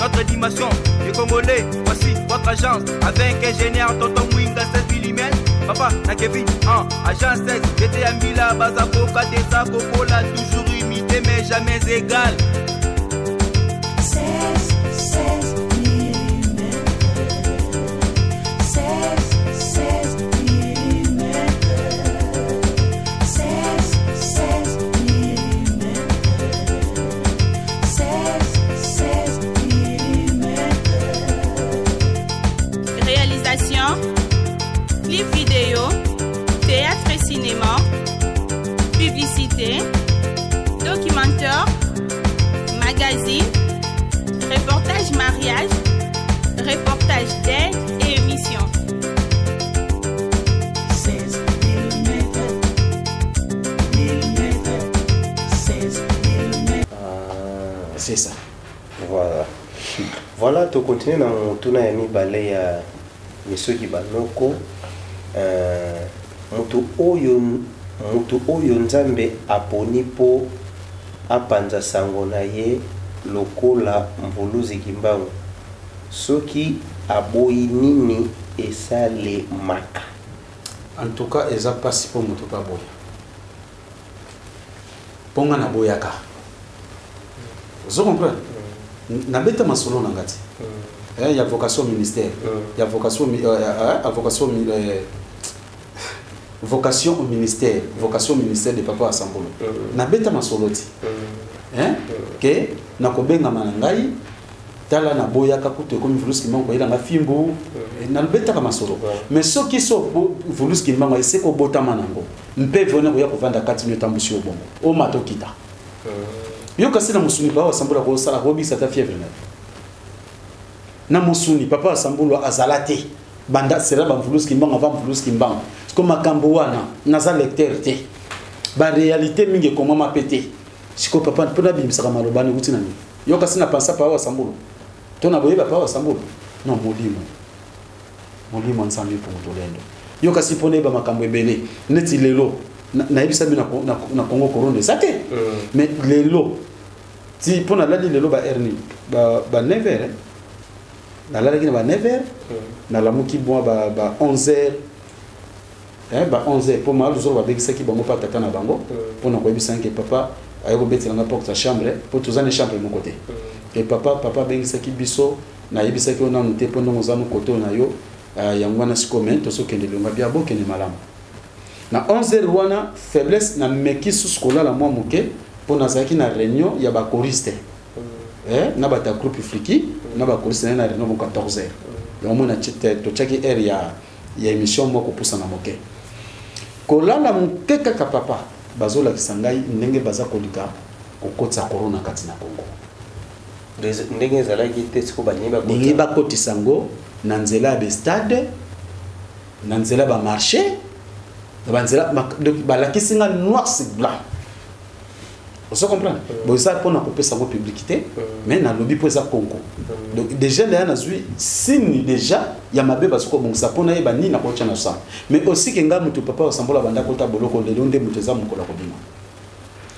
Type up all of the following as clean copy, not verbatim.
notre dimension. Les Congolais, voici votre agence. Avec ingénieur Tonton Winga 16 mm. Papa, na Kevin, agence 16. J'étais à Mila, Bazakoka, Desa, Coca, toujours imité mais jamais égal. 16 mm. 16 mm. 16 mm. 16 mm. Réalisation, clip vidéo, théâtre et cinéma, publicité, documentaire, magazine, reportage mariage, reportage d'aide et émission. 16 mm. 16 mm. C'est ça. Voilà. Voilà, tu continues dans mon tournoi à mi-balai à Monsieur Kibanoko. Mutu oyo nzambe aponi po apanza sango na ye lokola mvuluzi kimbangu. Soki aboyi nini esale maka. En tout cas, eza pasi po mutu pa boya. Ponga na boyaka. Vous comprenez? Na beta masolo na ngati. Il y a vocation au ministère. Il y a vocation vocation au ministère. Vocation au ministère de Papa Asambolo. Na beta masoloti. Que na kobenga manangai tala na boyaka kutu comme vulus ki mango ilanga fimbu na beta kama solo. Mais ceux qui sont vulus ki mango c'est ko bota manango. Mpe vona ko ya kovanda kati nyotambushi obongo. O matokita. Yo kasi na musuni ba Asambolo ko sala ko bisa ta fièvre na musuni Papa Asambolo azalate banda sera ba vulus ki mango avant vulus ki mango. Comme makambo wana naza lecteur te. Ba réalité mingi comment ma pété. Siko papa pona bimisaka malobani kuti nani. Yo kasi na pensa Papa Asambolo. Tona boyeba Papa Asambolo. Non molimo. Molimo nsambi pour mutolendo. Yo kasi pona ba makambo ebele. Neti lelo na yebisa bi na Congo Koronde sate. Mais lelo ti pona lali lelo ba erni ba 9h. Na lali kina ba 9h. Na lamuki bon ba 11h. Ba 11h pour mal zo ba bekisa ki bango pa tata na bango. Pona ko yebisa nke papa ayoko betela na porte sa chambre pour tous les chambre mon côté et papa bengisa ki biso na yebisa ki ona muté pour nous zanu côté na yo yango na sikomen to so kende longa bia bo kende malamu na 11h wana faiblesse na meki sous skola la moi moké pour na zaki na réunion ya ba choriste na ba ta groupe fliki na ba choriste na réunion 14h donc moi na tete to chaki air ya émission moko poussa na moké kola la moké kaka papa bazola kisangai ndenge baza kolika kokotsa corona kati na Congo ndenge zalaki te siko banyeba ndenge bakotisa ngo na nzela be stade na nzela ba marché ba nzela balakisinga noir sur blanc. Vous comprenez? Bon ça pour na kopesa ngo publicité mais na lobby pour ça Congo. Donc déjà là na zui signe déjà ya mabe basiko bon ça pona yeba ni na kocha na ça. Mais aussi que nga mutu Papa Asambolo banda kota boloko de londe mutu za mukola ko bima.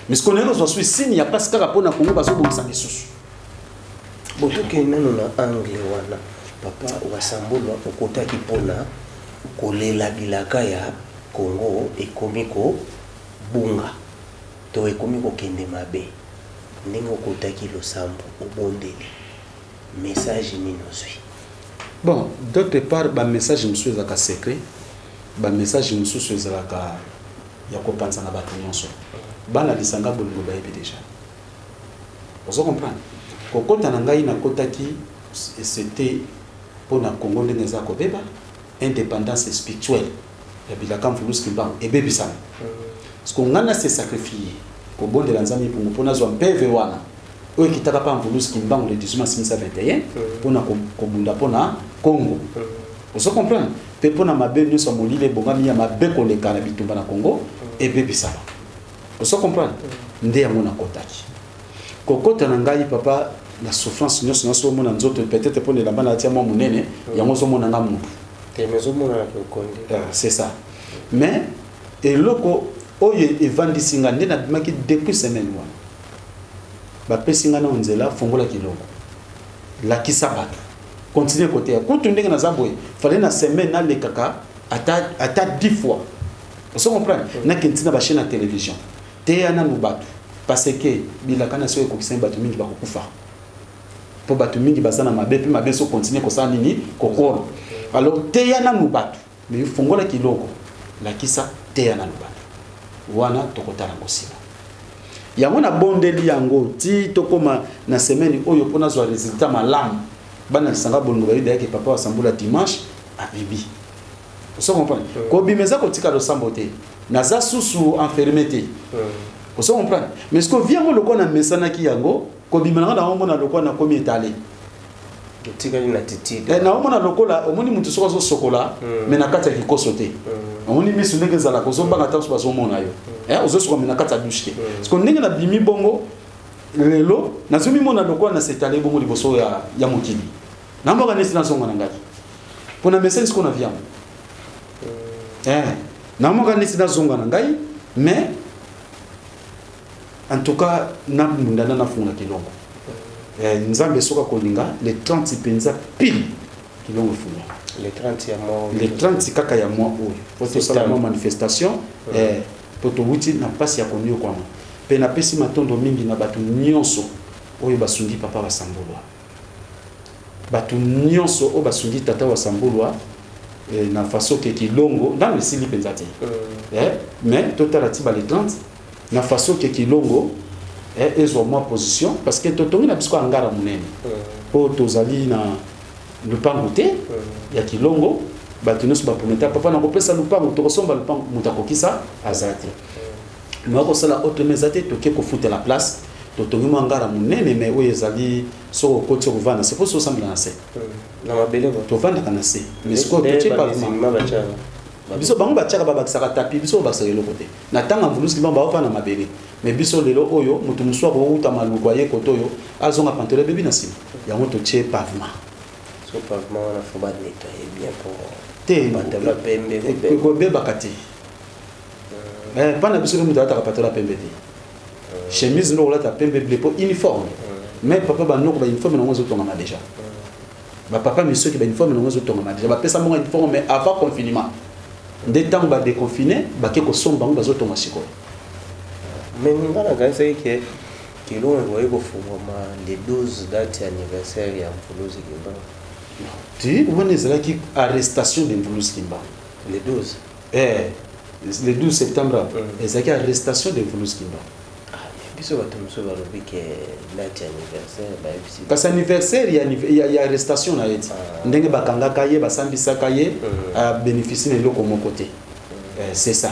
Mais ce qu'on est dans ce signe ya parce que rapona Congo baso bon ça lisusu. Bon tout que nano na angle wana Papa Asambolo okota ki pona kolela bilaka ya Congo ekomiko bunga. To ekomiko kende mabe. Nengo kotaki lo sambo obondeli. Message ni nozui. Bon, d'autre part, ba message monsieur zaka secret, ba message monsieur zaka ya kopanza na bato nyonso. Bana lisanga bolingo ba yebi déjà. Vous comprenez? Kokota na ngai na kotaki c'était pour na Congo ndenge za ko beba indépendance spirituelle. Ya bilaka mfulusi kimbango ebebisana. Parce qu'on a se sacrifié pour bon de l'anzami pour nous pona zo mpeve wana. Oyo kitaka pa mvulusi kimbango le 18 mars 1921 pona kobunda pona Congo. Vous comprenez? Pe pona mabe nous sommes molile bongami ya mabe koleka na bitumba na Congo ebebisana. Vous comprenez? Nde yango na kotaki. Kokota na ngai papa la souffrance nyonso nyonso mona nzoto peut-être pona la bana tia mo munene yango zo mona ngamu. Te mezo mona ko konde. C'est ça. Mais et loko oye evandisinga ndena bimaki depuis semaine wana. Ba pesinga na onzela fongola kiloko. lakisa bato continue côté kutu ndenge naza boye fallait na semaine na le kaka ata 10 fois vous comprenez na kentina ba chaîne na télévision teya na bato parce que bilaka na so ekokisa bato mingi bakokufa po bato mingi bazana mabe pe mabe so continue ko sa nini kokoro alors teya na bato mais fongola kiloko lakisa teya na bato wana tokotala ngosima yango na bondeli yango ti tokoma na semaine oyo pona zo résultat malamu bana lisanga bolongo bayida yake papa wasambula dimanche a bibi vous comprenez ko bimeza ko tika do sambote naza susu enfermité vous comprenez mais ce que vient mo lokona mesana ki yango ko bimana na omona lokona komi étalé tika ni na titi na omona lokola omoni mutu soko zo sokola mais na kata ki kosote omoni misu ndenge zala ko zo banga ta so bazo mona yo ozo soko na kata douche parce que ndenge na bimi bongo lelo nazumi mona lokola na s'étaler bongo liboso ya mokili namboka nesi na songa na ngaki pona message ce qu'on a vient namboka nesi na zonga na ngai mais en tout cas na mundana na funga kilongo nzambe soka kolinga les 30 penza pile kilongo funga les 30 ya mois les 30 kaka ya mois oyo pour ça la manifestation poto wuti na pasi ya konyo kwa pe na pesi matondo mingi na batu nyonso oyo basungi papa basambulwa batu nyonso o basungi tata wasambulwa na façon que kilongo dans le sili penzati mais total atiba les 30 na façon que kilongo ezo ma position parce que totongi na bisko angara munene po tozali na lupango te ya kilongo batu nyonso ba prometa papa na kopesa lupango tokosomba lupango mutakokisa azati mako sala automezate toke ko foutre la place totongi mangara munene mais oyo ezali soko koti kovanda c'est pour ça semble na se na mabele to vanda kana se mais ce ko toche pas biso bango bachaka babakisaka tapi biso bakisaka eloko te na tanga mvuluski bango baofa na mabele mais biso lelo oyo mutu muswa ko uta maluko ye koto yo azonga pantole bebi na sima yango toche pavement so pavement na faut ba nettoyer bien pour te batela pembe ko beba kati pana biso mutu ataka patola pembe te chemise ndo lata pembe bleu pour uniforme mais papa ba noko ba uniforme na ngozo tonga déjà ba papa monsieur qui ba uniforme na ngozo tonga déjà ba pesa mo uniforme mais avant confinement des temps ba déconfiné ba ke ko somba ngo bazo tonga siko mais ngana ganza yake kilo ngoye ko fuma les 12 date anniversaire ya Mvuluzi Kimba tu on est là qui arrestation de Mvuluzi Kimba les 12 le 12 septembre ezaki arrestation de Mvuluzi Kimba biso batumso balobi ke date anniversaire ba bisi kasi anniversaire ya arrestation na yeti ndenge bakangaka ye basambisaka ye a bénéficier de loko moko te c'est ça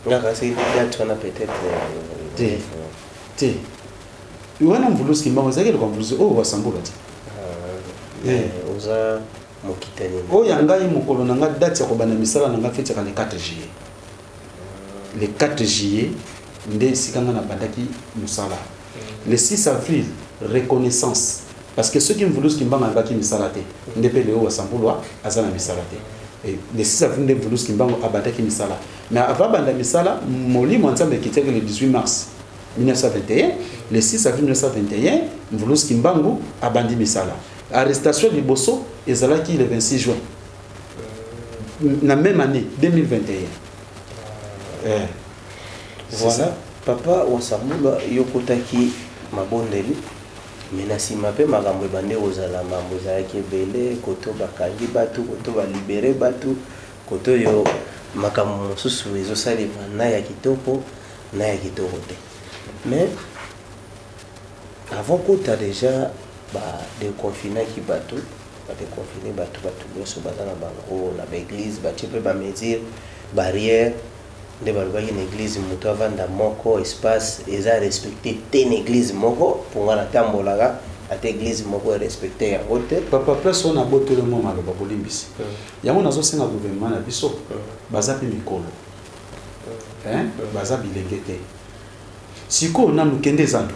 ngaka c'est date on a peut-être te wana Mvuluzi Kimba ezaki le Mvuluzi o wasambula ti oza mokitani o yanga yi mokolo nanga date ya kobana misala nanga fete ka le 4 juillet le 4 juillet nde sikanga na bandaki musala le 6 avril reconnaissance parce que ceux qui Mvuluzi Kimba ngabaki misala te nde pe leo wasambulwa azana misala te et le 6 avril nde Mvuluzi Kimba abandaki misala mais avant banda misala molimo nzambe kiteke le 18 mars 1921 le 6 avril 1921 Mvuluzi Kimba abandi misala arrestation liboso ezalaki le 26 juin na même année 2021 voilà papa wasambulwa yokotaki mabondeli menasima pe makambo ebande kozala mambo ezalaki ebele koto bakangi bato koto balibere bato koto yo makambo mosusu ezosalema na ya kitoko te mais avant kota déjà déconfinaki bato badeconfine bato nyonso baza na bango na baeglise batie mpe bamesure barrière nde balobaki na église moto avanda moko espace eza respecté te na église moko mponga natambolaka ata église moko erespecte yango te papa place oyo nabotoli mwa maloba bolimbisi yango nazosenga gouvernement na biso baza mpe mikolo baza bilenge te sikoyo nanu kende zandu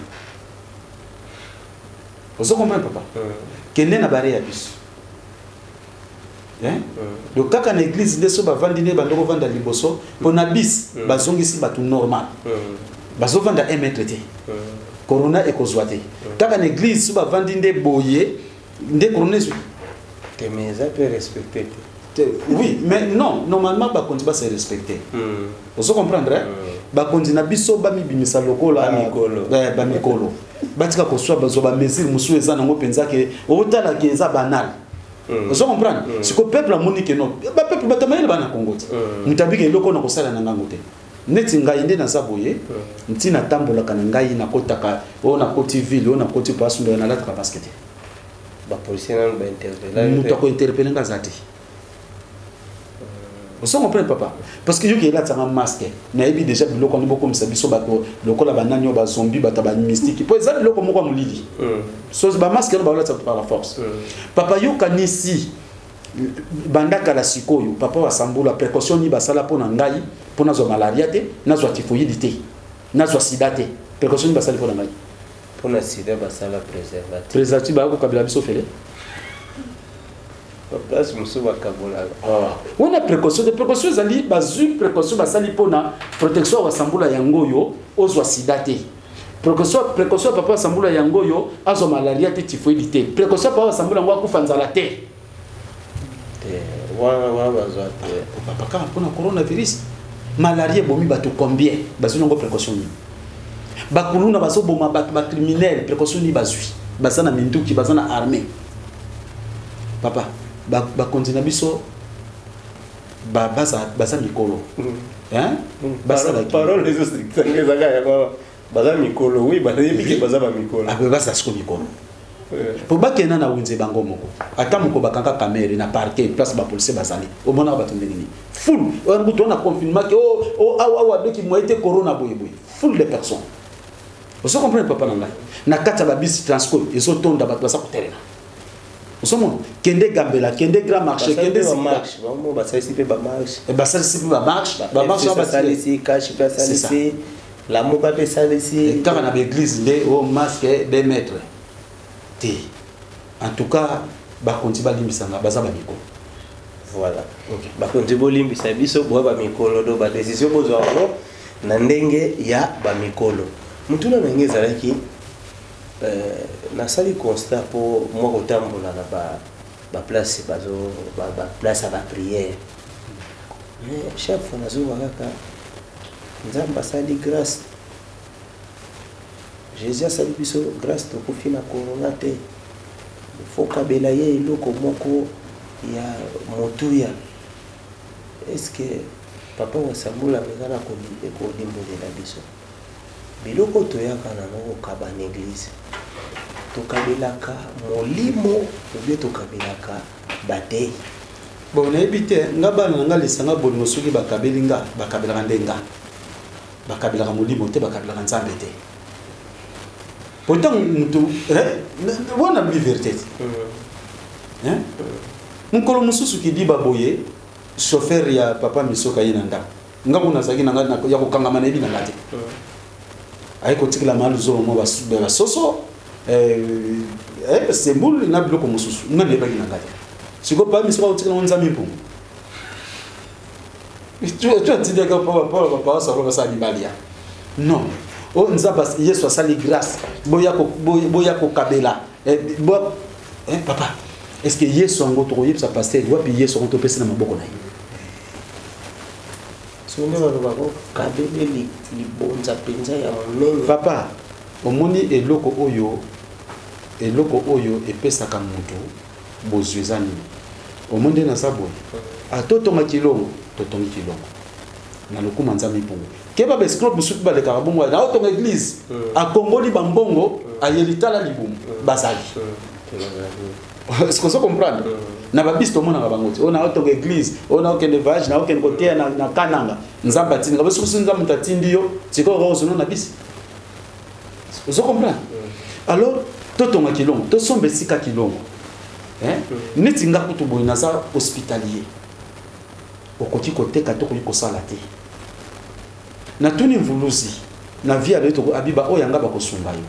ozo comprendre papa kende na bare ya biso donc kaka na église nde so bavandi nde bandoko vanda liboso mpo na bis bazongisi bato normal bazovanda 1 mètre te corona ekozwa te kaka na église so bavandi nde boye nde corona zwi te mais ça peut respecter oui mais non normalement bakonzi ba se respecter vous comprendre bakonzi na biso ba mibimisa lokola ba mikolo batika ko swa bazo ba mesure musu eza nango penza ke otala ke eza banal vous comprendre siko peuple amoni ke non ba peuple batamayele bana Congo mutabike eloko na kosala na ngango te neti ngai nde naza boye ntina tambolaka na ngai nakotaka o na koti ville o na koti pasu na lataka basket ba policier na ba interpeller mutu ko interpeller ngazati vous comprenez papa parce que yo qui est là ça un masque na ebi déjà biloko on beaucoup comme biso bato lokola bananyo ba zombie bata ba mystique pour ça biloko moko mulili so ba masque ba là par la force papa yo kanisi bandaka la sikoyo papa wa sambula précaution ni basala pona ngai pona zo malaria te na zo typhoïde te na zo sida te précaution ni basala pona ngai pona sida basala préservatif ba ko kabila biso fele place musu bakabola on a précaution de précaution zali bazu précaution basali pona protection wa sambula yangoyo ozwa sida te précaution papa sambula yangoyo azo malaria te typhoïde te précaution papa sambula ngwa kufanzala te wa bazwa te papa kama pona coronavirus malaria bomi bato combien bazu ngo précaution ni bakuluna bazo boma ba criminel précaution ni bazui bazana minduki bazana armée papa ba continue biso ba basa mikolo hein basa la parole les strictes ngeza ya kwa baza mikolo oui ba yebiki baza ba mikolo abe basa siko mikolo po bakena na winze bango moko ata moko bakanga kamera na parquet place ba police bazali o mona ba tonde nini full on buto na confinement que awa doki mo été corona boye full de personnes vous comprenez papa na kata ba bus transport ils ont tonda ba basa ko terena Osomo kende gambela kende grand marché kende marche vraiment ba ça ici ba marche et ba ça ici ba marche ba ça ici cache pas ça ici la moka pe ça ici quand on a l'église de au masque 2 mètres té en tout cas ba konti ba limbisanga baza ba mikolo voilà OK ba konti bo limbisa biso bo ba mikolo do ba décision bozo na ndenge ya ba mikolo mutuna na ngeza laki na sali constat pour moi kotambola na ba place bazo ba place à la prière mais chaque fois nazo wakaka nzamba sali grâce Jésus sali biso grâce to kofina corona te faut kabela ye iloko moko ya motuya est-ce que papa wa sambula mezana ko limbolela biso biloko toyaka nango kaba na église tokabelaka molimo oubien tokabelaka batei bon nayebi te nga bana nga lisanga bolingo soki bakabeli nga bakabelaka ndenga bakabelaka molimo te bakabelaka nzambe te pourtant mutu wana bi vérité hein mukolo mususu ki di baboye chauffeur ya papa misoka yina nda nga kuna zaki na nga ya kokangama na ebi na ngate ay ko tikila malu zo mo ba soso c'est boule na biloko mususu nga ne bagi na ngate siko pa misoka tikila nzambe mpu tu atinde ka papa sa roba sa bibalia non o nzaba yesu asali grâce boya ko kabela papa est-ce que yesu ngo to yebsa pasteur wapi yesu ngo to pesa na maboko na ye papa omoni eloko oyo epesaka mutu bozwezani omonde na sabo atotonga kilongo totongi kilongo na lokuma nzambe mpungu keba ba escroc musuku ba lekaka bongo na otonga église akongoli bambongo ayelitala libumu bazali est-ce que vous comprenez na babis to mona bango on a auto église on a aucun village na aucun côté na kananga nzamba tini ba suku nzamba tatindi yo tiko rozo na bis vous comprenez alors totonga kilongo to sombe sika kilongo hein netinga kutu boy na za hospitalier okoki koteka to ko sala te na tuni mvuluzi na via leto abiba oyanga ba kosunga yo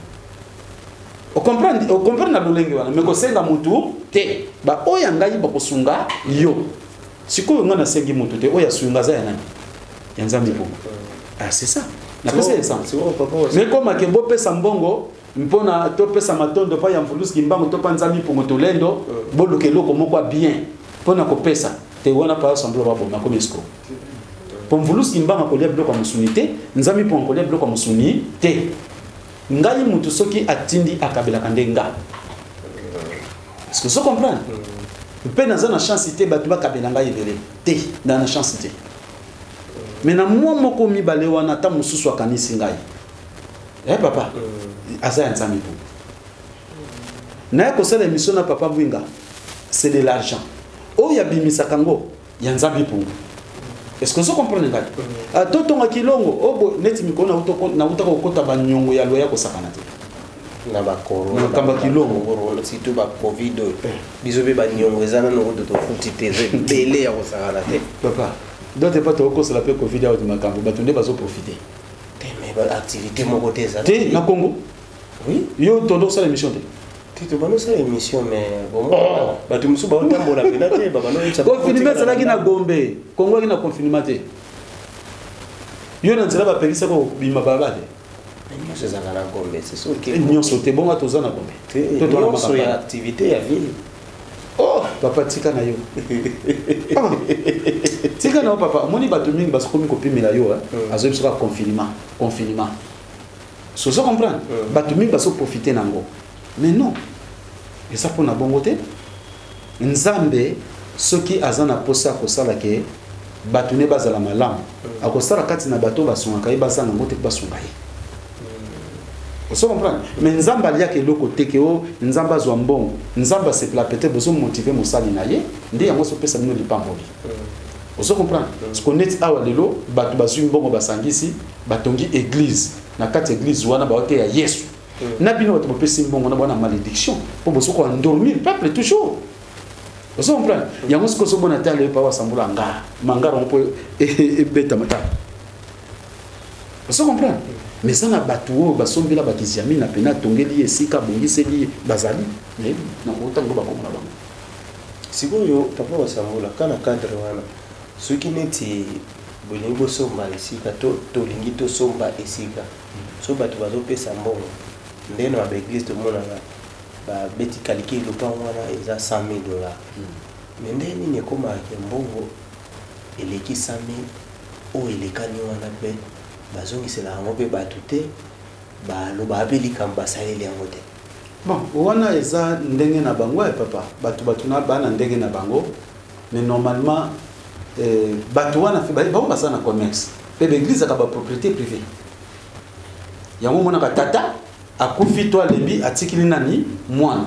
o comprendre na lolenge wana me ko senga mutu te ba oyanga yiba kosunga yo sikoyo ngana sengi mutu te oya sunga za ya nani ya nzambe bongo ah c'est ça na pesa ça mais comme ke bo pesa mbongo mpona topesa matondo pa ya mvuluski mbango topa nzambi pongo tolendo boluka eloko moko bien mpona kopesa te wana pa assemble baboma comme escroc po mvuluski mbango kolia biloko ya mosuni te nzambi pongo kolia biloko ya mosuni te ngai mutu soki atindi akabelaka nde nga est-ce que so comprendre mpe naza na chance te bato bakabela ngai ebele te na chance te mais na mwa moko mibale wana ata mosusu akanisi ngai papa aza ya nzambi po naye kosala émission na papa Bwinga c'est de l'argent oyo abimisaka ngo ya nzambi po est-ce que so comprendre ngai totonga kilongo obo neti mikona nauta kokota banyongo ya loya kosakana te na bakoro na kamba kilongo surtout ba covid biso be banyongo ezana no to futi te bele ya kosakana te papa d'autres pas to kosala pe covid ya makambo bato nde bazo profiter mais ba activité moko te za te na Congo oui yo tondo kosala émission te Tito bano sa émission mais bon bato musu ba otambola pena te ba bano etsa confinement ezalaki na Gombe Congo aki na confinement te yo na nzela bapekisa ko bima baba te nyonso ezaka na Gombe c'est sûr que nyonso te bonga toza na Gombe nyonso ya activité ya ville papa tika na yo tika na yo papa omoni bato mingi basokomi kopimela yo azoyebi soka confinement sozo comprendre bato mingi baso profiter nango mais non eza mpona bongo te nzambe soki aza na posa akosala ke bato ne bazala malamu akosala kati na bato basungaka ye baza nango te basunga ye oso comprendre mais nzambe aliaka eloko te ke o nzambe azwa mbongo nzambe asepela peut-être bozomotive mosali na ye nde yango sopesa bino lipamboli oso comprendre parce que neti awa lelo bato bazwi mbongo basangisi batongi église na kati église wana baoteya yesu na bino bato bopesi mbongo na bwana malédiction mpo bosoko endormir peuple toujours oso comprendre yango siko ozomona te aleyo pa wasambula ngara mangara mpo ebeta matala oso comprendre mais ça na bato oyo basombela bakisiami na pena tongeli esika bongiseli bazali mais na kotango bakomona bango sikoyo papa wasambula kana cadre wana soki neti bolingi bosomba esika tolingi tosomba esika so bato bazopesa mbongo ndeno ya baeglise tomonaka babeti kaliki lopango wana eza 100 000 $. mais nde nini ekomaka mbongo eleki 100 000 oyo elekani wana mpe bazongisela yango mpe bato te baloba ape likambo basaleli yango te bon wana eza ndenge na bango ya papa bato na bana ndenge na bango mais normalement bato wana bango basala na commerce mpe baeglise aka bapropriété privée yango monaka tata akufi to alembi atikili nani mwana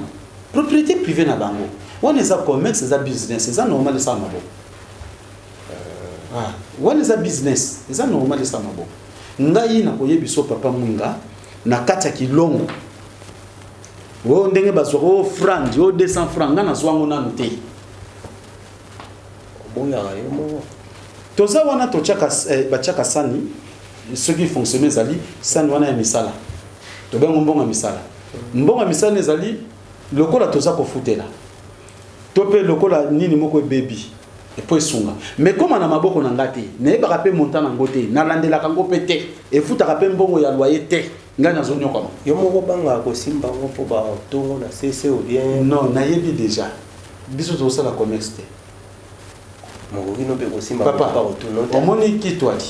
propriété privée na bango wana eza commerce eza business eza normal esa maboko wana eza business eza normal esa maboko ngai nakoyebiso papa Mwinga na kati ya kilongo o ndenge bazwaka o franc o 200 francs nga nazwango nanu te oboyaka yo moko toza wana batiaka sani soki fonctionne ezali sani wana ya misala tobengo mbongo ya misala mbongo ya misala ezali lokola toza kofutela to mpe lokola nini moko ebebi epo esunga mais koma na maboko na nga te nayebaka mpe monta nango te nalandelaka ngo mpe te efutaka mpe mbongo ya loyer te ngai nazonyokama yo moko bangaka kosimba ngo mpo batongo na cc ou bien non nayebi déjà biso tozosala commerce te mokokino mpe kosimba papa omoni kitwali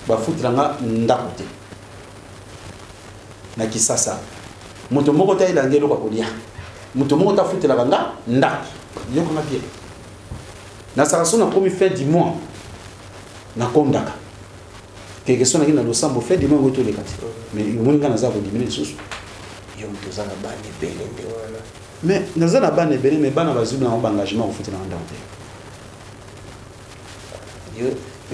bafutelanga ndako te na Kisasa moto moko ta ilange eloko kolia moto moko ta futelaka nga ndako yokona bien na saraso na komi fin du mois na kondaka quelque chose na kina losambo fin du mois goto le kati mais moni nga naza ko diminuer susu yo mto za na bane bele nde wana mais naza na bane bele mais bana bazubila na engagement ko futela ndako te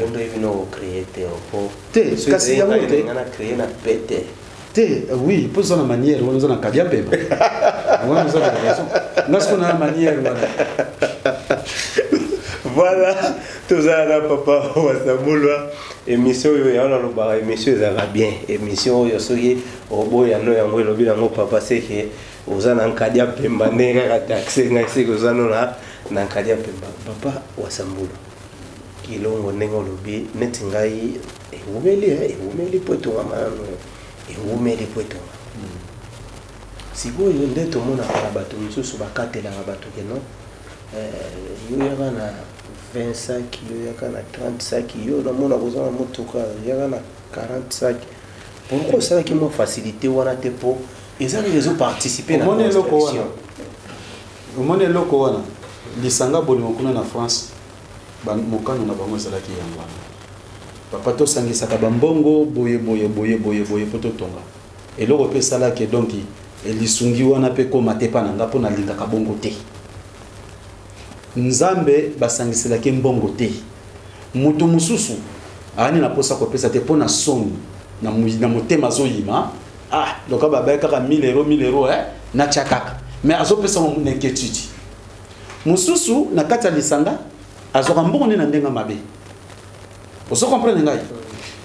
yo ndo hivi no créer te opo te kasi ya mote na créer na pete te oui pour ça na manière on na kadia pemba on a raison parce qu'on a manière voilà tout ça là papa wasambulwa émission yo ya na loba émission ezaka bien émission yo soki oboya no yango elobi nango papa seke ozana nkadia pemba ndenge ka taxi ngai seke ozana na nkadia pemba papa wasambulwa kilongo ndenge olobi neti ngai ewumeli poetonga manano ewumeli poetonga sikoyo nde tomonaka na bato mosusu bakatelaka bato ke non yo yaka na 20 sac yo yaka na 30 sac yo namona koza na motoka yaka na 40 sac pourquoi osalaki mwa facilité wana te mpo ezali ezoparticipe na construction omoni eloko wana lisanga bolimo kuna na France mokano na bango ezalaki yango wana papa tosangisaka bambongo boye po totonga eloko mpe esalaki donc elisungi wana mpe koma te mpa na nga mpo nalingaka bongo te nzambe basangiselaki mbongo te moto mosusu ani na posa kopesa te mpo na soni na motema azoyima loka babaye kaka 1000 euro natya kaka mais azopesa mo inquiétude mosusu na kati ya lisanga azwaka mbongo nde na ndenge mabe ozo comprendre ngai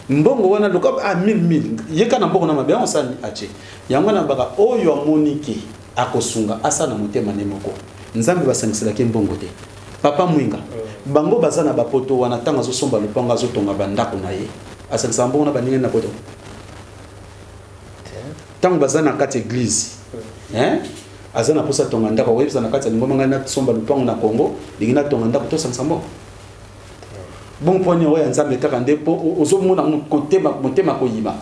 mbongo wana loka 1000 yeka na mbongo na mabe yango sani ache yango na baka oyo amoniki akosunga asa na motema ne moko nzambe basangiselaki mbongo te papa mwinga bango baza na bapoto wana ntango azosomba lopango azotonga bandako na ye asangisa mbongo na baninga na poto ntango baza na kati église aza na posa tonga ndako oyebisa na kati ya lingoma ngai nasomba lopango na Congo lingi natonga ndako tosangisa mbongo bon poni oya nzambe kaka nde po ozomona motema koyima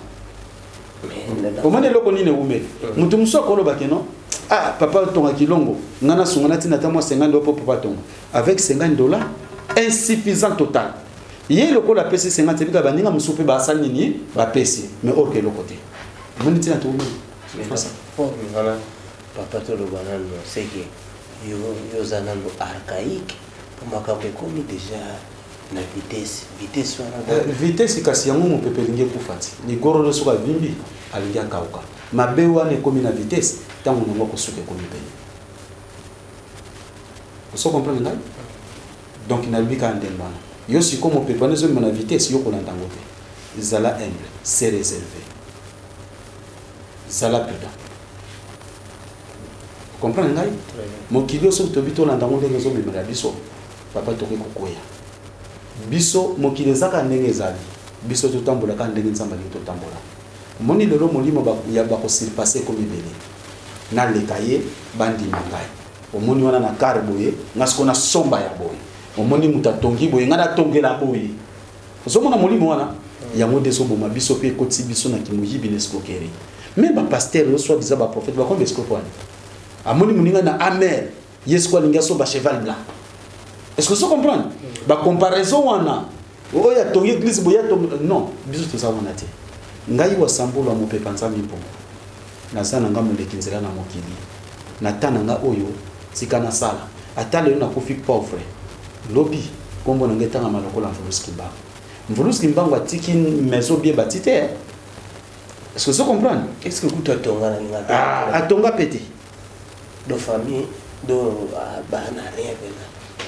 omane eloko nini ewumeli moto mosu akoloba ke non papa tonga kilongo nga nasunga natina ata mwa 50 po papa tonga avec $50 insuffisant total ye lokola apesi 50 ebika baninga mosu mpe basali nini bapesi mais orke eloko te omoni ntina toumeli papa toloba nano seke yoza nano archaïque po makambo ekomi déjà na vitesse wana vitesse kasi yango mopepe elingi ekufa ti ligorolo soki avimbi alingi akauka mabe wana ekomi na vitesse ntango nango akosuka ekomi pene oso comprendre ngai donc nalobi kaka ndenge wana yo siko mopepe wana ezomema na vitesse yo kolanda yango te zala humble se réservé zala prudent comprendre ngai mokili soki tobi tolanda yango ndenge ezomemela biso papa tokoki kokwea biso mokili ezaka ndenge ezali biso totambolaka ndenge nzambe alingi totambola moni lelo molimo ya bakosurpasse ekomi ebele naleka ye bandima ngai omoni wana na kare boye nga siko na somba ya boye omoni moto atongi boye nga natongela boye ozomona molimo wana yango nde ezoboma biso mpe ekotisi biso na kimoyibi na escroquerie me bapaster oyo soit disant baprofete bakomba escroquerie wana amoni moninga na amer ye siko alingi asomba cheval blanc. Est-ce que vous comprenez? La comparaison, on a ton église, non, bisous tout ça, on a dit. Ngai wa sambo la mope panza mimpo. Na sana nga molekinzela na mokili. Na tananga oyo sikana sala. Atale na kofi pauvre. Lobby kombo na ngetanga malokola mvuluski mba. Mvuluski mba wa tiki maison bien bâtie. Est-ce que vous comprenez? Est-ce que vous t'attendez na ngata? Atonga pété. De famille do bana rien.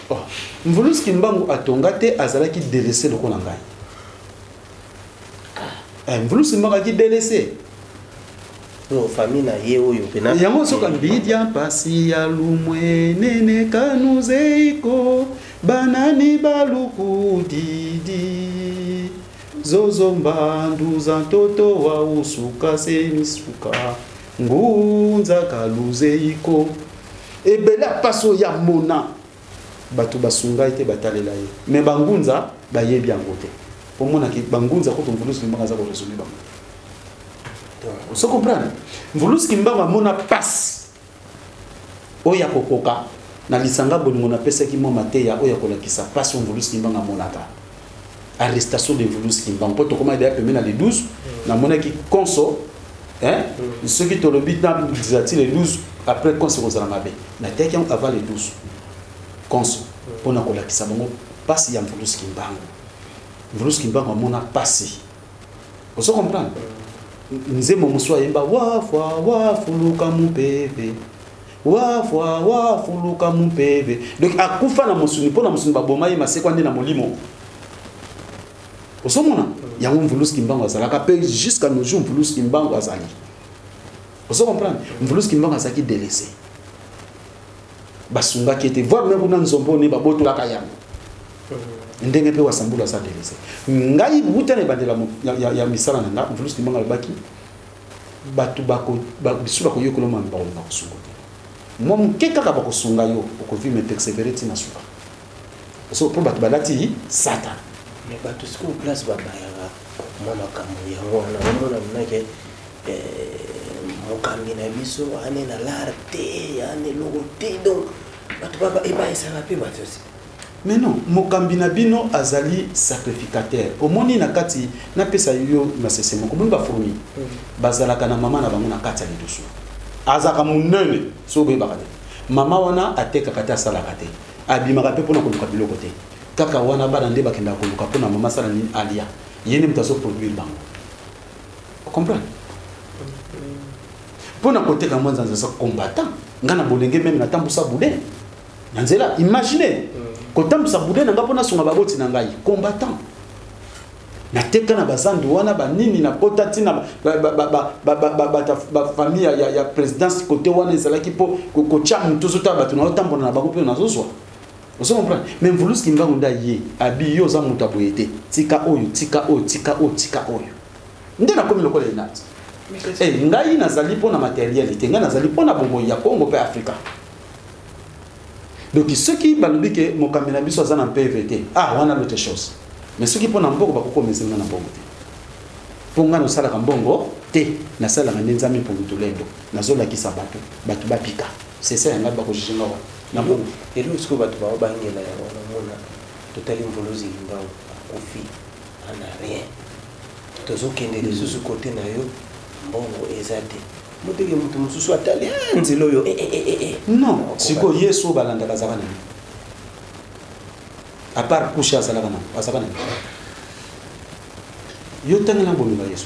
Oh, mvuluski mbangu atonga te azalaki délaissé loko na ngai. Mvuluski mbangu aki délaissé. No famille na ye oyo pena. Yango soka mbidia pasi ya lumwe nene kanuzeiko banani baluku didi zozo mbandu za toto wa usuka semisuka ngunza kaluzeiko ebela paso ya mona bato basunga ite batalela ye mais bangunza bayebi yango te pomona ki bangunza ko mvuluski mbanga za ko résoudre bango so comprendre mvuluski mbanga mona passe oya kokoka na lisanga bolingo na pesa ki moma te ya oya kolakisa passe mvuluski mbanga monaka arrestation de mvuluski mbanga poto koma ida pemena les 12 na mona ki konso ceux qui te le bit na disati les 12 après konso ko zala mabe na teki avant les 12 konso pona kolakisa bango pasi ya mvuluski mbango amona pasi oso comprendre nzemo mosu ayemba wafuluka mupeve wafuluka mupeve donc akufa na mosuni pona mosuni baboma ye masekwa nde na molimo oso mona yango mvuluski mbango azalaka pe jusqu'à nos jours mvuluski mbango azali oso comprendre mvuluski mbango azalaki délaissé basunga kete voir même kuna nzombo ne babotolaka yango ndenge pe wasambula sa délaissé ngai buta ne bandela ya misala nanga mvuluski mbanga albaki batu bako bisu bako yokolo mami ba ko sunga moi muke kaka bako sunga yo ko vi me persévérer tina suka so pour batu balati satan mais batu siko place baba ya mama kamu ya ngona mnake mokambi na biso ane na larte ane logote donc batu baba eba esala pe batu aussi. Mais non, mokambi na bino azali sacrificateur. Omoni na kati na pesa yo na sese moko ba fourmi. Bazalaka na mama na bango na kati ya lidusu. Azaka munene so be bakate. Mama wana ateka kata sala kate. Abimaka pe pona koluka biloko te. Kaka wana bana nde bakenda koluka pona mama sala ni alia. Yene mtaso produire bango. Vous comprenez? Pona koteka mwanza nza combattant. Ngana bolenge même na tambusa boudin. Nanzela imaginez. Kotambusa boudin nanga pona sunga baboti na ngai combattant. Na teka na bazandu wana ba nini na potati na ba famille ya présidence côté wana ezalaki po ko chamu tozo ta batu na otambola na bango pe na zozwa. Vous comprenez? Même vous qui mbango nda ye abi yo za muta boyete tika oyo tika oyo tika oyo tika oyo. Ndena komi lokola inati. Ngai nazali pona matérialité ngai nazali pona bongo ya Congo pe Afrika. Donc ceux qui balobi que mon caméra biso za na PVT ah wana l'autre chose mais ceux qui pona mboko bakoko mesenga na bongo te ponga no sala ka mbongo te na sala ka nzambe pour tulendo na zola ki sabato batu bapika c'est ça ngaba ko jishinga wa na bongo et le siko batu ba bangela ya wana mona totali mvolozi ngao kofi ana rien tozo kende les sous côté na yo mbongo ezate moteke mutu mususu atali nzelo yo non siko yesu balanda kazakana à part coucher asalakana asakana yo tangana bomi ba yesu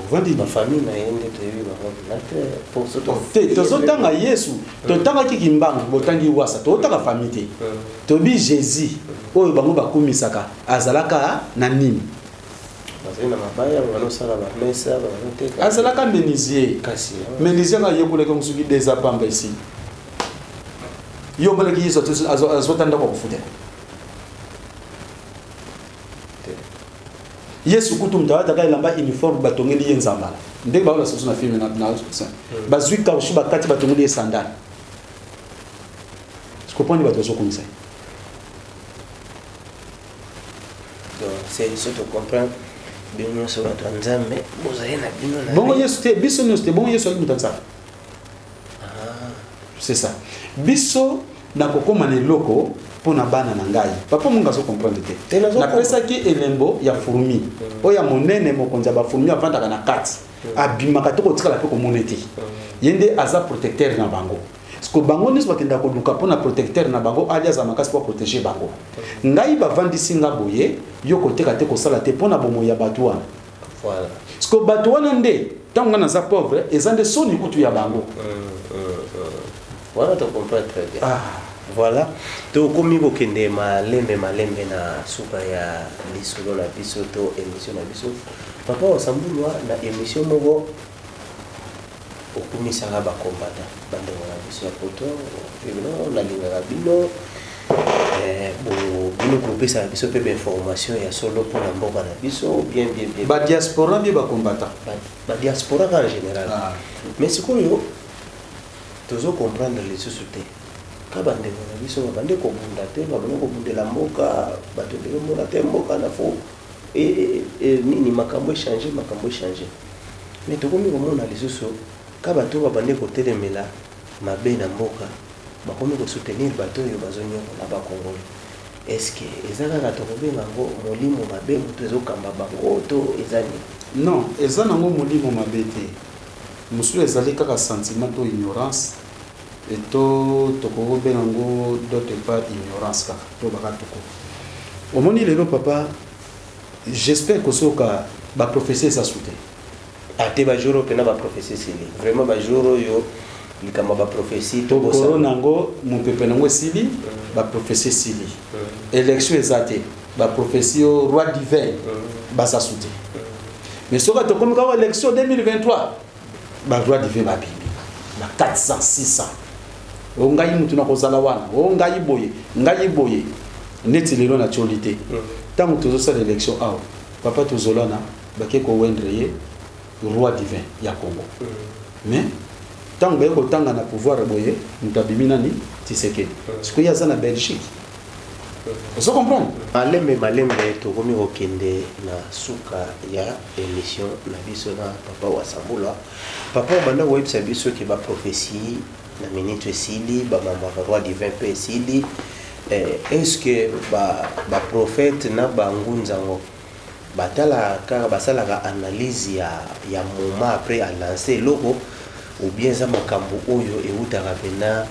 vandi ma famille na yende tevi ba hote pour ce te tozo tanga yesu to tanga kikimbango botangi wasa to tanga famille te to bi jésus oyo bango bakumisaka azalaka na nini bazina mabaya wana sala ba mesa ba hote azalaka menisier kasi menisier na yekule ko musuki deza pamba ici yo balaki yesu azotanda ko kufute yesu kutu mtawata kai lamba uniforme batongeli yenzambala ndenge baola soso na film na bazwika ushuba kati batongeli sandal je comprends bato so comme ça donc c'est ce que comprendre bino so bato nzambe bozaye na bino na bongo yesu te biso no te bongo yesu ali mutanza c'est ça biso na kokoma na eloko pona bana na ngai papa munga so comprendre te na pesa ki elembo ya fourmi oya monene mokonza ba fourmi avandaka na kati abimaka to kotikala pe ko monete yende aza protecteur na bango parce que bango niso bakenda ko luka pona protecteur na bango alias amakasi pour protéger bango ngai bavandisi nga boye yo koteka te ko sala te pona bomo ya batu wana voilà parce que batu wana nde tango na za pauvre ezande soni kutu ya bango voilà tu comprends très bien voilà to komi ko kende malembe na suka ya lisolo na biso to émission na biso papa osambulwa na émission moko okumisaka ba combattant bandeko na biso ya poto bino na linga bino bino kopesa biso pe information ya solo pour la mboka na biso bien ba diaspora bi ba combattant ba diaspora en général mais ce qu'on yo tozo comprendre les sociétés kabande na biso bande ko bunda te babone ko bundela mboka bato de mona te mboka na fo nini makambo changer mais to komi ko mona lisusu kabato babande ko telemela mabe na mboka bakomi ko soutenir bato yo bazonyo na ba Congo est-ce que ezaka to ko benga ngo molimo mabe mutu ezokamba bango to ezani non ezana ngo molimo mabe te musu ezali kaka sentiment to ignorance et to ko benga ngo d'autre part ignorance kaka to bakatoko omoni lelo papa j'espère que soka ba prophétie ça soute ate ba juro pena ba prophétie sili vraiment ba juro yo likama ba prophétie to corona ngo mon pepe ngo sili ba prophétie sili élection ezate ba prophétie roi divin ba ça soute mais soka to comme ka élection 2023 ba roi divin ba bibi ba 400 600 ongai mutu na kozala wana ongai boye neti lelo na cholité tant que tozo sa l'élection aw papa tozolana bake ko wendre ye roi divin ya Congo. Mais tant que vous avez le pouvoir, vous avez le Tshisekedi. Parce qu'il y a ça en Belgique. Vous comprenez? Malembe tokomi okende na suka ya émission na biso na papa Wasambula. Papa banda websa biso ki ba prophétie na minute esili ba mamba roi divin pe esili. Est-ce que ba prophète na ba ngunzango batala ka basala ka analyse ya moment après à lancer logo ou bien za makambo oyo eutaka pena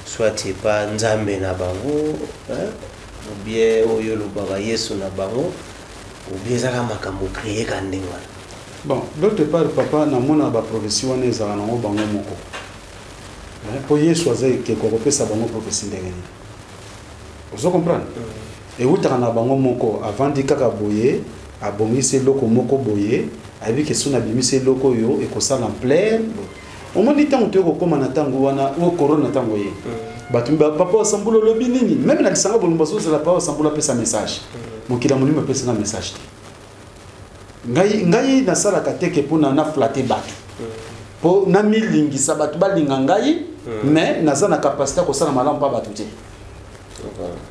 soit c'est pas nzambe na bango ou bien oyo lobaka Yesu na bango ou bien zaka makambo créé ka ndengwa. Bon, d'autre part papa na mona ba prophétie wana ezaka nango bango moko. Po Yesu azai ke ko pesa bango prophétie ndengeni. Vous comprenez? Et utaka na bango moko avant di kaka boye abongisi loko moko boye avec que son abimisi loko yo et ko sala en plein. Au moins temps tu ko koma na tango wana o corona tango ye. Batumba papa Wasambula lobi nini même na lisanga bolumba so la papa Wasambula pesa message. Mokila molimo pesa na message. Ngai na sala kateke pona na flatter bato. Po na milingi sabatu balinga ngai mais na za na capacité ko sala malamu pa bato te.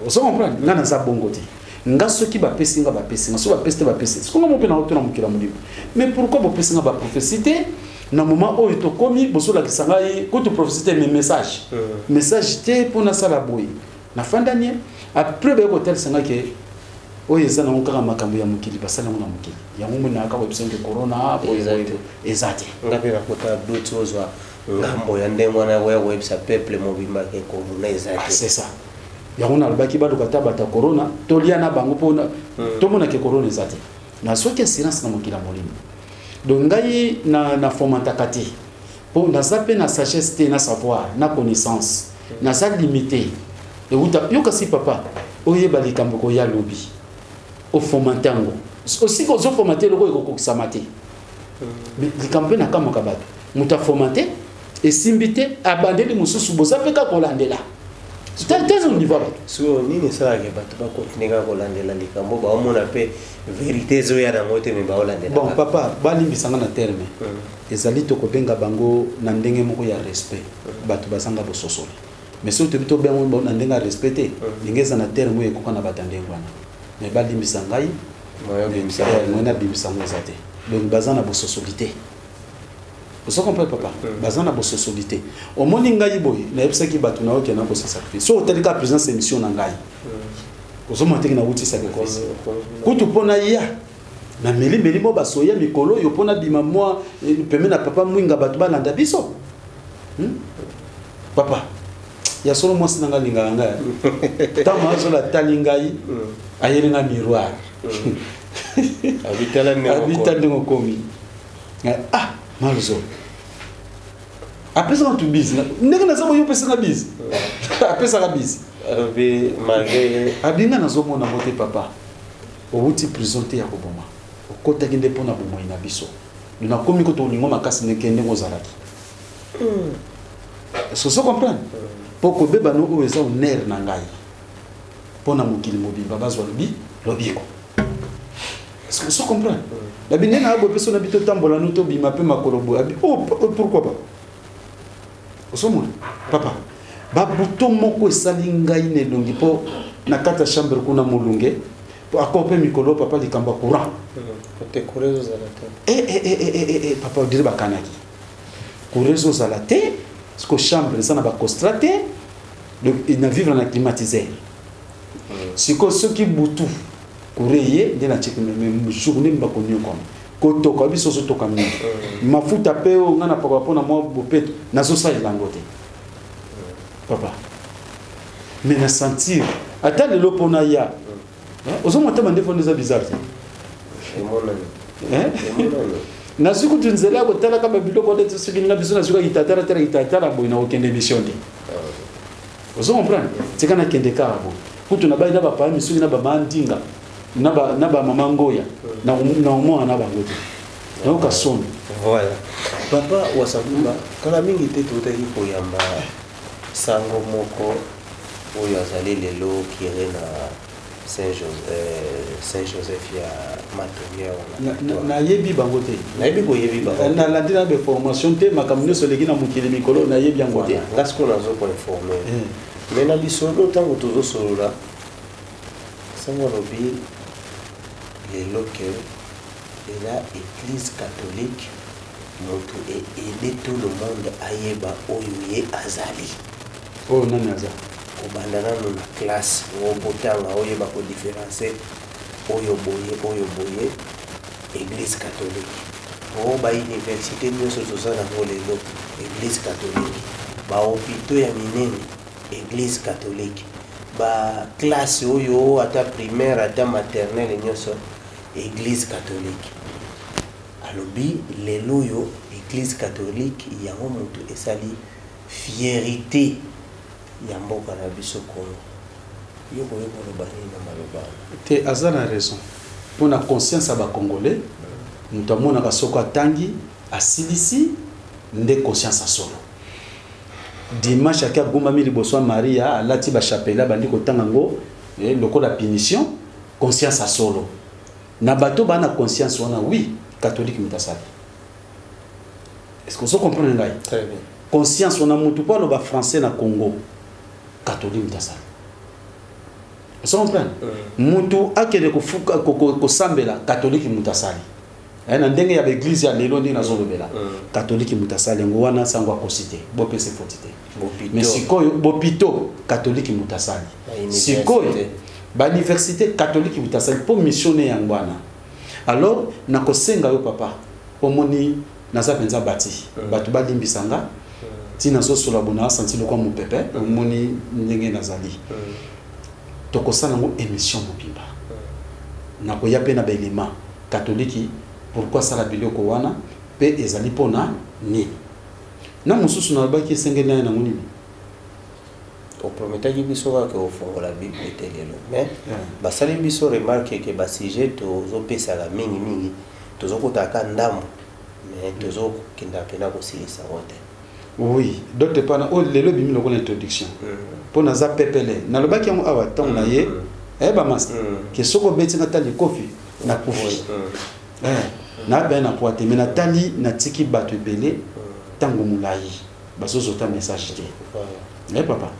Vous comprenez? Nga na za bongo te. Nga soki ba pesi nga ba pesi nga so ba peste ba pesi. Siko mo pe na otona mokila molimo. Mais pourquoi ba pesi nga ba prophétie na moment où to komi boso la kisanga ko to prophétie mes messages. Message te pour na sala boy. Na fin d'année après ba ko tel sanga ke oyo eza na ngaka makambo ya mokili basala ngona mokili. Ya ngombe na ka website de corona boy ezate. Ngape ba kota d'autres ozwa ngambo ya ndengwa na website peuple mobimba ke corona ezate. C'est ça. Yangona albaki bado kata bata corona toliana bango pona tomona ke corona ezate. Na soki silence na mokila molimo. Donc ngai na fomata kati. Po na zape na sagesse te na savoir na connaissance. Na sa limité. Et uta yoka si papa oyeba likambo ko ya lobi. O fomantango. Aussi ko zo formater loko ko kisamate. Likambo na kama kabato. Muta formater et simbité abandeli mususu bozape ka kolandela. C'est un niveau. So nini sala ke bato ba continuer ka kolandela likambo ba omona pe vérité zo ya na mote me ba olandela. Bon papa balimbisanga na terme. Ezali to ko benga bango na ndenge moko ya respect. Bato basanga bo sosoli. Mais so to bito bengo na ndenga respecter. Ngeza na terme ye kokana batandenge wana. Mais balimbisanga yi moyo bimisanga zate. Donc bazana bo sosolité. Vous comprenez papa? Bazana bo sosolité. Au moni ngai boy na epsa ki batu na oke na ko sacrifice. So teli ka présence émission na ngai. Ozo monter na wuti sacrifice. Kutu pona ya na meli mo basoya mikolo yo pona bima moi peme na papa mwinga batu balanda biso. Papa ya solo mo sinanga linga ngai. Tama zo la talingai ayeli na miroir. Habitala ngo komi. Ah malzo. Après ça tu bise. Ndenge na zo yo pesa na bise. Après ça la bise. Abi malgré abinga na zo mona moté papa. O wuti présenté ya koboma. O kota kinde pona bomo ina biso. Nous avons commis que tout le monde a cassé les kendés aux alaki. Est-ce que vous comprenez? Pour que bébé nous ait un nerf nangai. Pour na mukili mobile baba zwalubi lobiko. Est-ce que vous comprenez? La binena a beau personne habite au tambola nous to bima pe makolobo abi. Oh pourquoi pas? Vous comprenez? Papa. Ba buto moko esalingai ne longi po na kata chambre kuna mulunge. Pour accompagner Mikolo papa likamba courant. Côté coureuse zalate. Papa dire bakanaki. Coureuse zalate, parce que chambre ça na ba constaté, donc il na vivre na climatiseur. Si que ceux qui boutou coureyer de na tcheke même journée ba konyo comme. Koto ko biso so to kamni. Mafuta peo ngana papa na mo bopeto na so sa ilangote. Papa. Mais na sentir attends le lopona ya. Aux hommes ont demandé des bizarres. Na siku tunzela ko tala kama bilo ko detu siku na biso na siku itatara boina okende mission de. Vous comprenez? C'est kana kende karabo. Kutu na baina ba pa misuki na ba mandinga. Na ba mama ngoya. Na mo na ba ngote. Na ka son. Voilà. Papa Wasambula kala mingi te tutaki koyamba sango moko oyo azali lelo kirena Saint-Joseph ya Matolia na yebi bango te na yebi ko yebi bango na landi na be formation te makamune soleki na mukili mikolo na yebi yango te ngasko nazo ko informer mais na bisolo tango tozo solola sango lobi lelo que la église catholique moto aider tout le monde ayeba oyo ye azali oh nani aza obanda nano na classe obotanga oyeba ko différencer oyo boye église catholique ba université nyonso tozala ngo lelo église catholique ba hôpitaux ya minene église catholique ba classe oyo ata primaire ata maternelle nyonso église catholique alobi lelo yo église catholique yango moto esali fierté ya mboka na biso Congo yoko lobani na maloba te aza na raison mpona conscience ya bacongolais moto amonaka soko atangi asilisi nde conscience asolo dimanche ake agumbami liboso ya maria alati bachapele abandi kotanga ngo lokola punition conscience asolo na bato bana conscience wana oui catholique mutasali est-ce que vous comprenez ngai très bien conscience wana mutu po aloba français na Congo catholique mutasali vous comprenez mutu akende kofuka kosambela catholique mutasali na ndenge ya l'église ya lelo ndenge nazolobela catholique mutasali ngo wana sango akosite bopese fotite mais sikoyo bopito catholique mutasali sikoyo ba université catholique mutasali po missionner yango wana alors nakosenga yo papa omoni naza penza bati bato balimbisanga tina so sola bona senti le kwa mopepe omoni ndenge nazali tokosana ngo émission mobimba nakoya pe na belema catholique pourquoi ça la biloko wana pe ezali pona ni na mususu na baki senge na ngoni au prometaki biso ka ko fongola bible telelo mais basali biso remarque que ba sujet tozo pesa la mingi tozo kotaka ndambo mais tozo kinda pena ko silisa wote oui d'autres pas o lelo bimi loko introduction pona za pepele na lobaki yango awa tango na ye ba mas ke soko beti na tali kofi na kufi na ben na poate mais na tali na tiki bato ebele tango mulai basozo ta message te papa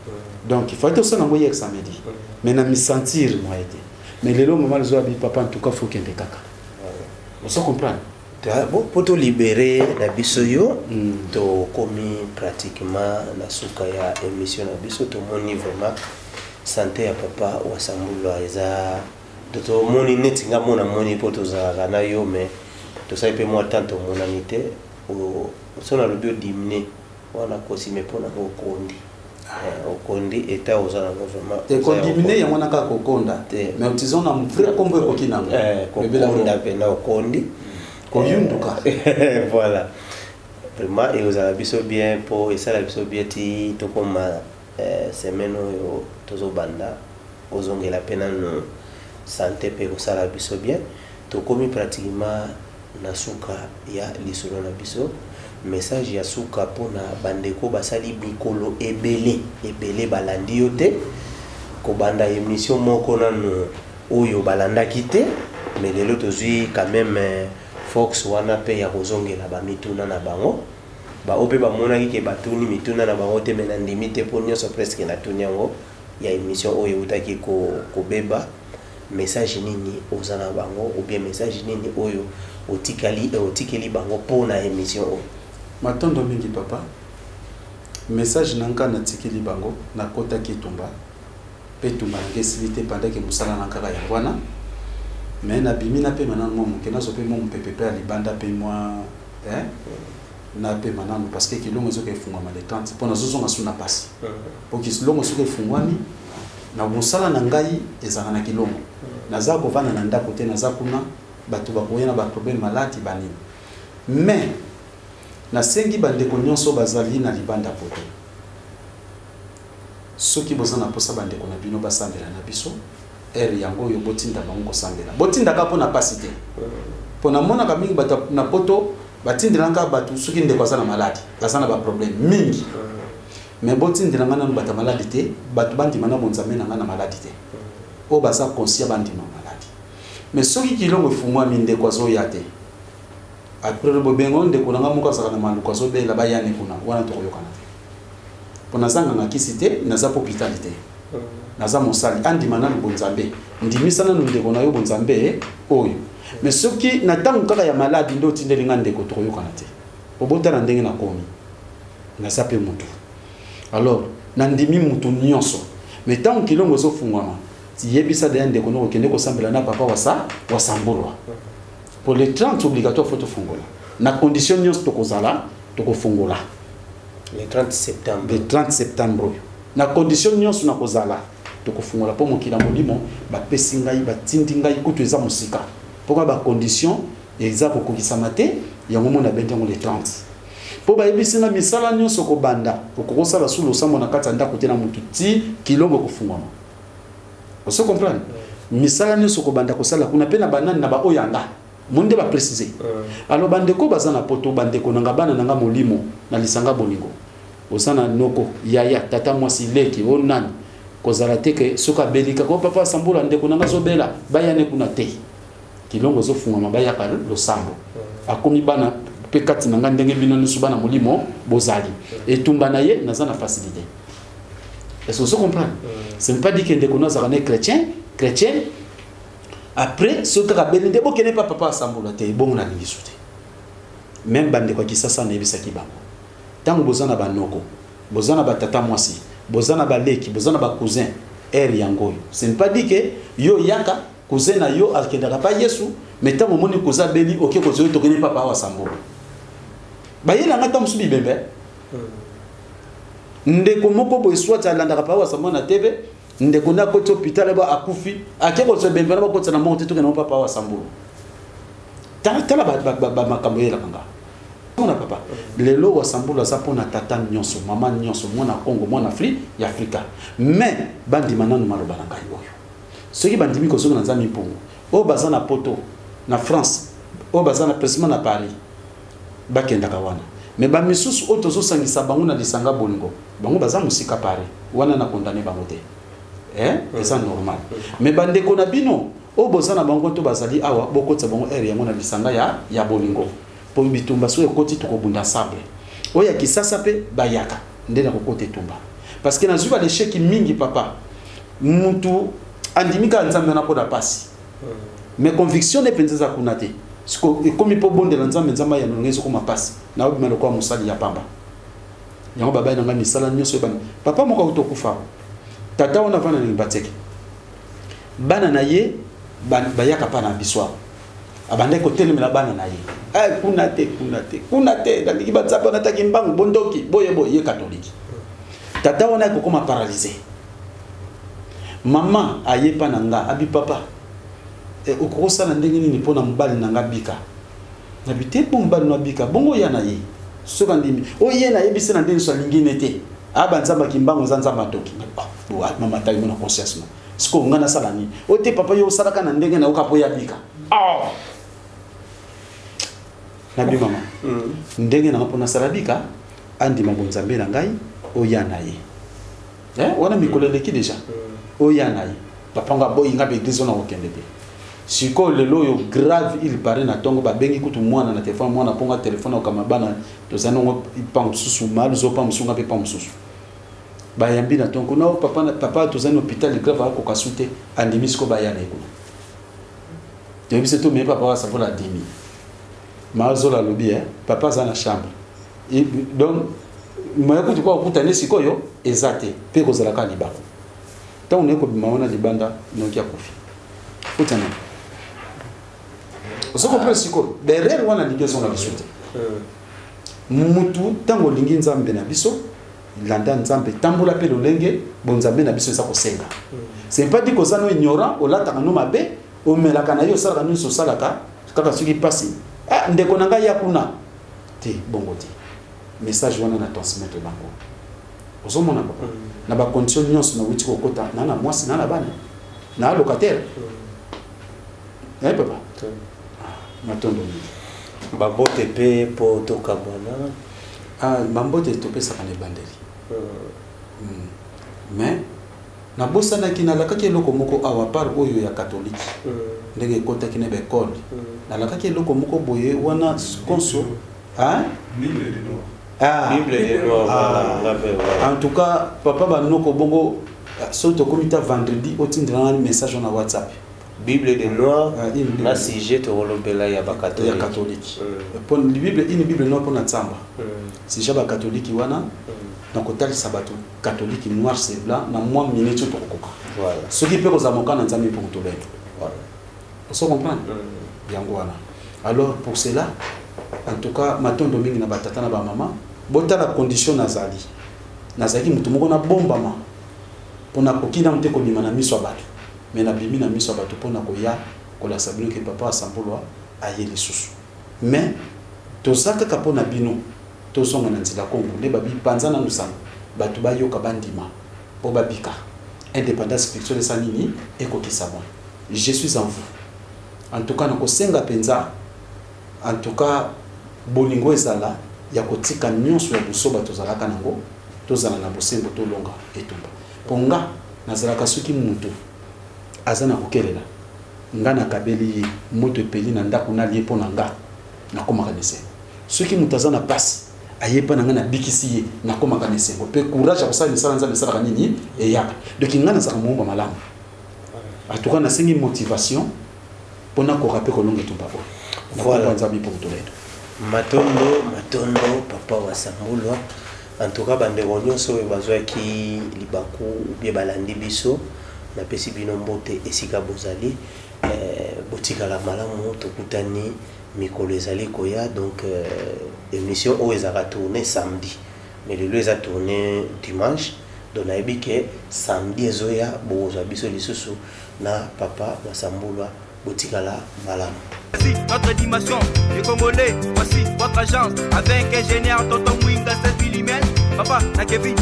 donc il faut être ça na moye examedi mais na mi sentir moi été mais lelo maman le zoabi papa en tout cas faut qu'il y kaka vous comprenez bon pour te libérer la biso yo to komi pratiquement na suka ya émission na biso to moni vraiment santé ya papa wa Sambulwa eza to moni netinga mona moni poto za na yo mais to sai pe moi tant monanité o sona le bio diminuer wana kosime pona ko kondi okondi eta ozana vraiment te condamné ya mwana ka kokonda mais utizona mfrère kombo ekokina kokonda pena okondi koyunduka voilà vraiment et ozala biso bien po esala biso bien ti to koma semaine oyo tozobanda ozongela pena no santé pe kosala biso bien to komi pratiquement na suka ya lisolo na biso message ya suka pona bandeko basali bikolo ebele balandi yo te ko banda émission moko nanu oyo balanda kite mais lelo tozui quand même Fox wana pe ya kozongela ba mituna na bango ba ope ba monaki ke batuni mituna na bango te mena ndimite po nyonso presque na tuni yango ya émission oyo utaki ko beba message nini ozana bango ou bien message nini oyo otikeli bango pona émission oyo matondo mingi papa message nanga na tikeli bango na kota kitumba pe tumangesilité pendant que musala na kala ya wana mais na bimina pe manana mo mukena so pe mo mpepepe ali banda pe moi na pe manana parce que kilongo zo ke fungwa male 30 pona zo zonga suna pasi po kilongo so ke fungwani na musala na ngai ezanga na kilongo naza ko vana na ndako te naza kuna batu bakoyena ba problème malati bani mais na sengi bandeko nyonso bazali na libanda poto soki bozana posa bandeko na bino basambela na biso ere yango yo botinda bango kosambela botinda ka pona pasite pona mona ka mingi bata na poto batindelanga batu soki ndeko azana maladi azana ba problème mingi mais botindelanga na bata maladi te batu bandi mana bonzame na maladi te o baza conscient bandima maladi mais soki kilongo fumwa minde kwa zo yate après le bobengo ndeko nanga muka saka na maluka zo bela bayane kuna wana to yokana pona zanga na kisite na za hôpitalité naza mosali andima na bonzambe ndimisana no ndeko na yo bonzambe oyo mais soki na tangu kaka ya maladi ndo tindelinga ndeko to yokana te obota na ndenge na komi na sape mutu alors na ndimi mutu nyonso mais tangu kilongo zo fungwama ti yebisa de ndeko no kende ko sambela na papa wasambulwa pour les 30 obligatoire faut fungola na condition nyonso to kozala to ko fungola le 30 septembre le 30 septembre na condition nyonso na kozala to ko fungola po mokila molimo ba pesi ngai ba tindi ngai kutu eza musika pourquoi ba condition eza ko kokisama te yango mona bendango le 30 po ba yebisi na misala nyonso ko banda ko kosala sulu samo na kata ndako te na mutu ti kilongo ko fungwama oso comprendre misala nyonso ko banda ko sala kuna pe na banani na ba oyanga monde ba préciser alors bandeko bazana poto bandeko nanga bana nanga molimo na lisanga bolingo osana noko yaya tata mwasi leki onani kozala teke soka belika ko papa sambula ndeko nanga zobela bayane kuna te kilongo zo fungama bayaka lo sambo akomi bana pe kati nanga ndenge bino nusu bana molimo bozali etumba na ye nazana facilité est-ce que vous comprenez ce n'est pas dit que ndeko nazaka ne chrétien après ce que rabeli ndebo kene pas papa sambula te bongo na lingisute même bande kwa kisasa na ebisa kibango tango bozana banoko bozana batata mwasi bozana baleki bozana ba cousin yangoyo ce n'est pas dit que yo yaka cousin na yo akendaka pa Yesu mais tango moni koza beli oké kozo to kene papa wa sambula ba yela ngata musubi bembe ndeko moko bo swata alandaka pa wa sambula na TV ndeko na koto hôpital ba akufi akeko so bembe na ba kotsa na monte to kena papa wa sambula tala ba makambo yela kanga mona papa lelo wa sambula za pona tata nyonso mama nyonso mona Congo mona Afrika mais bandi manano maloba na ngai oyo soki bandimi ko soki na nzami pongo o bazana poto na France o bazana précisément na Paris bakenda kawana mais ba misusu oto zo sangisa bango na lisanga bolingo bango baza musika Paris wana na condamner bango te c'est normal mais bandeko na bino o bozana bango to bazali awa bokotsa bango yango na lisanga ya bolingo po bitumba so ekoti to kobunda sable oya kisasa pe bayaka ndena kokote tumba parce que na zuba l'échec mingi papa muntu andimika nzambe na poda pasi mais conviction ne penza kunate siko komi po bonde na nzambe nzamba ya nongezo koma pasi na obi maloko musali ya pamba yango baba na ngami sala nyoso bana papa moko utokufa tata ona vana ni bateke bana na ye bayaka pa na biswa abande ko telemela bana na ye kuna te ndiki batsapo na taki mbangu bondoki boye ye catholique tata ona ko koma paralysé mama ayepa nanga abi papa okosa na ndenge nini pona mbali nanga bika na bite bon mbali na bika bongo ya na ye soka ndimi ye na yebise na ndenge so lingine te aba nzamba kimbango zanza matoki mama tayi mona conscience no siko ngana sala ni te papa yo salaka na ndenge na okapo ya bika na bi mama ndenge na pona sala bika andi mabonzambe na ngai oya na ye wana mikoleleki déjà oya na ye papa nga boy nga be église na okende te siko lelo yo grave il paraît na tongo ba bengi kutu mwana na téléphone mwana ponga téléphone okama bana to zanongo pam susu mal zo pam sunga pe pam susu ba yambi na tongo na papa to zan hôpital grave ko kasute andimi siko ba yana eko te biso to me papa wa savoir la demi mazo la lobby papa za na chambre et donc moya kutu kwa kutane siko yo ezate pe ko zala ka libako tant on ko bimaona libanda nokia kofi utana osoko presiko derrière wana ligezo na bisute mutu tango lingi nzambe na biso landa nzambe tambola pe lolenge bonzambe na biso eza kosenga c'est pas dit que ça no ignorant olata no mabe o melaka na yo sala no so salaka kaka soki pasi ndeko nanga ya kuna te bongo te message wana na transmettre bango ozomona papa na ba condition nyonso na wuti ko kota na mwasi na bana na locataire papa matondo ni babote pe po toka bwana mambote topesa kana bandeli mais na bosanaki nalakaki eloko moko awa par oyo ya catholique ndenge ekotaki na bekole nalakaki eloko moko boye wana konso Bible de Noir, en tout cas papa banoko bongo so tokomi ta vendredi otindela message na WhatsApp Bible de Noir na sujet tolobela ya ba catholique pour Bible une Bible noire pour na tsamba sujet ba catholique wana na kotalisa bato catholique noir c'est blanc na moi minute tokokoka voilà ce qui peut kozamoka na nzambe pour tobela voilà on comprend yango wana alors pour cela en tout cas matondo mingi na batata na ba mama bota la condition nazali mutu moko na bombama pona kokina mte ko bima na miso bato mais na bimi na miso bato pona ko ya ko la sabino ke papa asambulwa ayeli susu mais tozaka kapona bino tozonga na nzila Kongo le babi panzana nusanga bato bayoka bandima po babika indépendance spirituelle sanini ekokisa moi je suis en vous en tout cas na kosenga penza en tout cas bolingo ezala ya kotika nyonso ya busoba tozalaka nango tozala na bosembo tolonga etumba ponga nazalaka soki muntu azana kokelela nga na kabeli moto epeli na ndako na lie pona nga nakomaka nesengo soki muntu azana pasi ayepa na nga na bikisi ye nakomaka nesengo pe courage akosala misala nzambe esalaka nini eyaka donc nga nazalaka momba malamu en tout cas nasengi motivation pona korape kolonga etumba oyo voilà nzambe pour toledo matondo papa wasambulwa en tout cas bandeko nyonso oyo bazwaki libaku ubie balandi biso napesi bino mbote esika bozali botikala malamu tokutani mikolo ezali koya donc émission oyo ezaka tourné samedi mais lelo eza tourné dimanche donc nayebi ke samedi ezoya bokozwa biso lisusu na papa wasambulwa botikala malamu. Voici notre dimension, les Congolais, voici votre agence, avec ingénieur Tonton Mwinga 16 mm, papa Nakevi,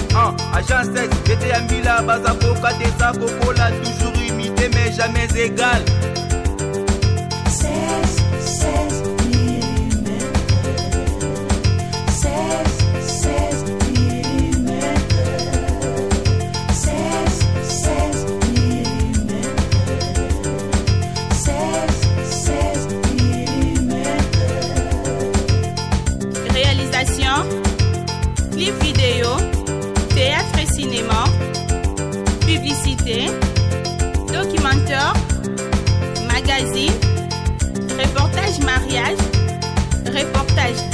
agence 16, j'étais à Mila, Bazako, Kadesa, Kokola, toujours imité mais jamais égal. 16 mm. 16 mm. 16 mm. 16 mm. Réalisation, clip vidéo, théâtre et cinéma, publicité, documentaire, magazine, reportage mariage, reportage